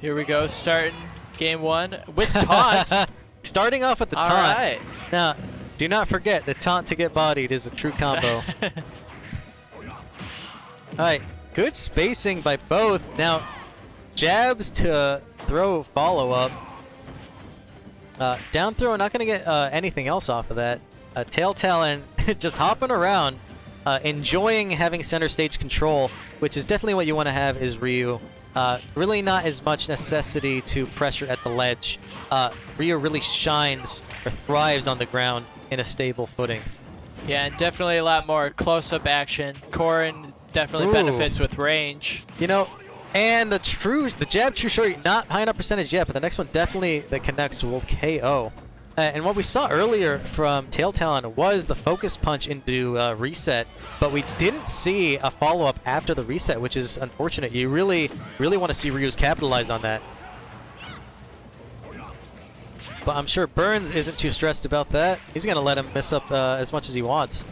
Here we go, starting game one with taunt. Starting off with the taunt. All right. Now, do not forget, the taunt to get bodied is a true combo. Alright, good spacing by both. Now, jabs to throw follow-up. Down throw, not going to get anything else off of that. Taletalon just hopping around, enjoying having center stage control, which is definitely what you want to have is Ryu. Really not as much necessity to pressure at the ledge. Ryu really shines or thrives on the ground in a stable footing. Yeah, and definitely a lot more close-up action. Corrin definitely benefits with range. You know, and the jab true short, not high enough percentage yet, but the next one definitely that connects will KO. And what we saw earlier from Taletalon was the focus punch into reset, but we didn't see a follow-up after the reset, which is unfortunate. You really want to see Ryu's capitalize on that. But I'm sure BurnS isn't too stressed about that. He's going to let him mess up as much as he wants.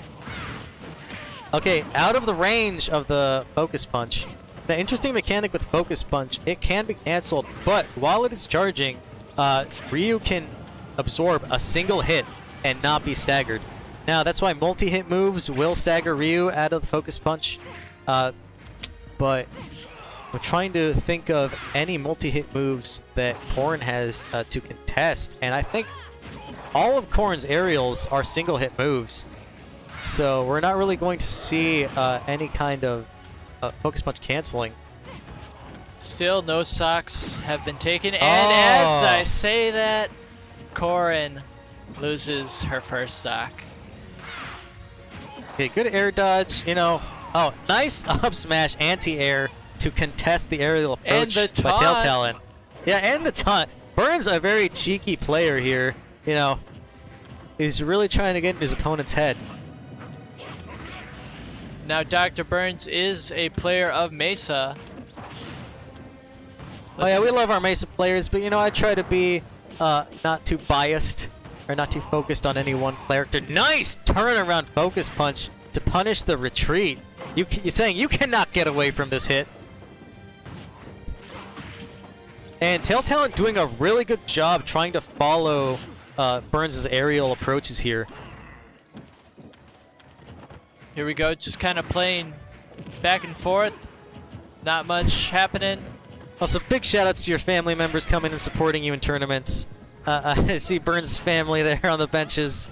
Okay, out of the range of the focus punch. The interesting mechanic with focus punch, it can be canceled, but while it is charging, Ryu can absorb a single hit and not be staggered. Now, that's why multi-hit moves will stagger Ryu out of the focus punch. But I'm trying to think of any multi-hit moves that Corrin has to contest, and I think all of Corrin's aerials are single-hit moves. So we're not really going to see any kind of focus punch canceling. Still, no socks have been taken, and as I say that, Corrin loses her first stock. Okay, good air dodge, you know. Oh, nice up smash anti-air to contest the aerial approach by Taletalon. Yeah, and the taunt. BurnS a very cheeky player here, you know. He's really trying to get in his opponent's head. Now Dr. BurnS is a player of MESA. Oh yeah, we love our MESA players, but you know, I try to be not too biased or not too focused on any one character. Nice turnaround focus punch to punish the retreat. You're saying you cannot get away from this hit. And Taletalon doing a really good job trying to follow BurnS' aerial approaches here. Here we go, just kind of playing back and forth. Not much happening. Also, big shout-outs to your family members coming and supporting you in tournaments. I see BurnS' family there on the benches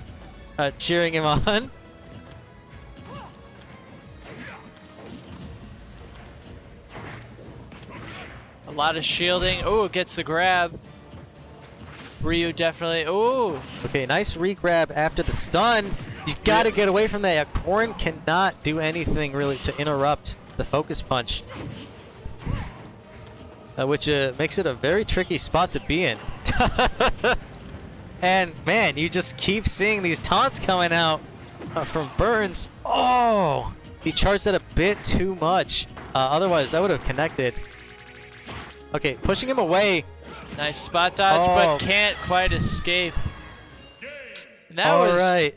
cheering him on. A lot of shielding. Oh, gets the grab. Ryu definitely. Oh. Okay, nice re-grab after the stun. You've got to get away from that. Yeah, Corrin cannot do anything really to interrupt the focus punch. Which makes it a very tricky spot to be in. And man, you just keep seeing these taunts coming out from BurnS. Oh, he charged that a bit too much. Otherwise, that would have connected. Okay, pushing him away. Nice spot dodge, but can't quite escape. And that was right.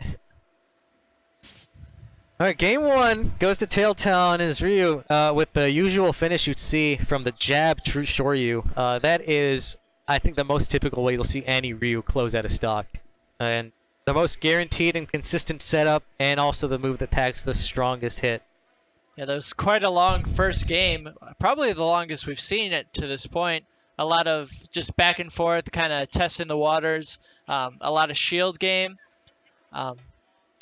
Alright, game one goes to Taletalon as Ryu with the usual finish you'd see from the jab true shoryu. That is, I think, the most typical way you'll see any Ryu close out of stock. And the most guaranteed and consistent setup, and also the move that packs the strongest hit. Yeah, that was quite a long first game. Probably the longest we've seen it to this point. A lot of just back and forth, kind of testing the waters. A lot of shield game.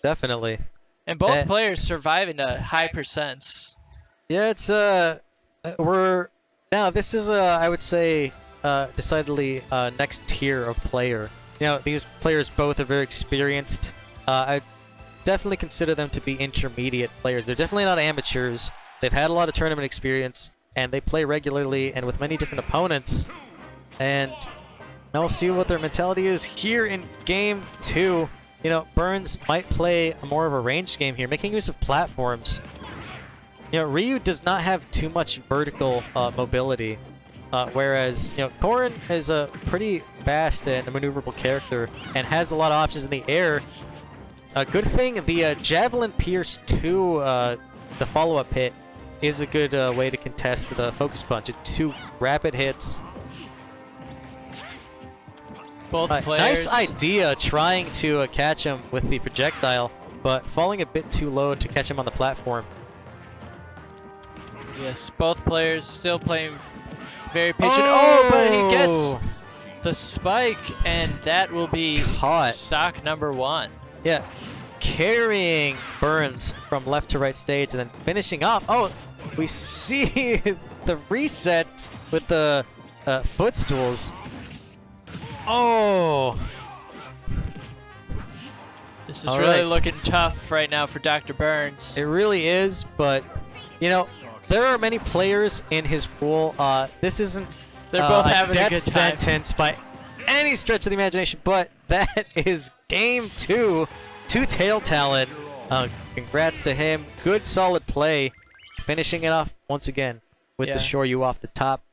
Definitely. And both players surviving to high percents. Yeah, it's this is I would say decidedly next tier of player. You know, these players both are very experienced. I definitely consider them to be intermediate players. They're definitely not amateurs. They've had a lot of tournament experience, and they play regularly and with many different opponents. And now we'll see what their mentality is here in game two. You know, BurnS might play more of a ranged game here, making use of platforms. You know, Ryu does not have too much vertical mobility, whereas, you know, Corrin is a pretty fast and maneuverable character and has a lot of options in the air. A good thing, the Javelin Pierce to the follow-up hit is a good way to contest the focus punch. It's 2 rapid hits Both Nice players. idea trying to catch him with the projectile, but falling a bit too low to catch him on the platform. Yes, both players still playing very patient. Oh, but he gets the spike, and that will be Caught. stock number 1. Yeah, carrying BurnS from left to right stage and then finishing off. Oh, we see the reset with the footstools. Oh. This is All really right. looking tough right now for Dr. BurnS. It really is, but, you know, there are many players in his pool. This isn't They're both a having a death good time. sentence by any stretch of the imagination, but that is game 2 to Taletalon. Congrats to him. Good, solid play. Finishing it off once again with Yeah. the Shoryu off the top.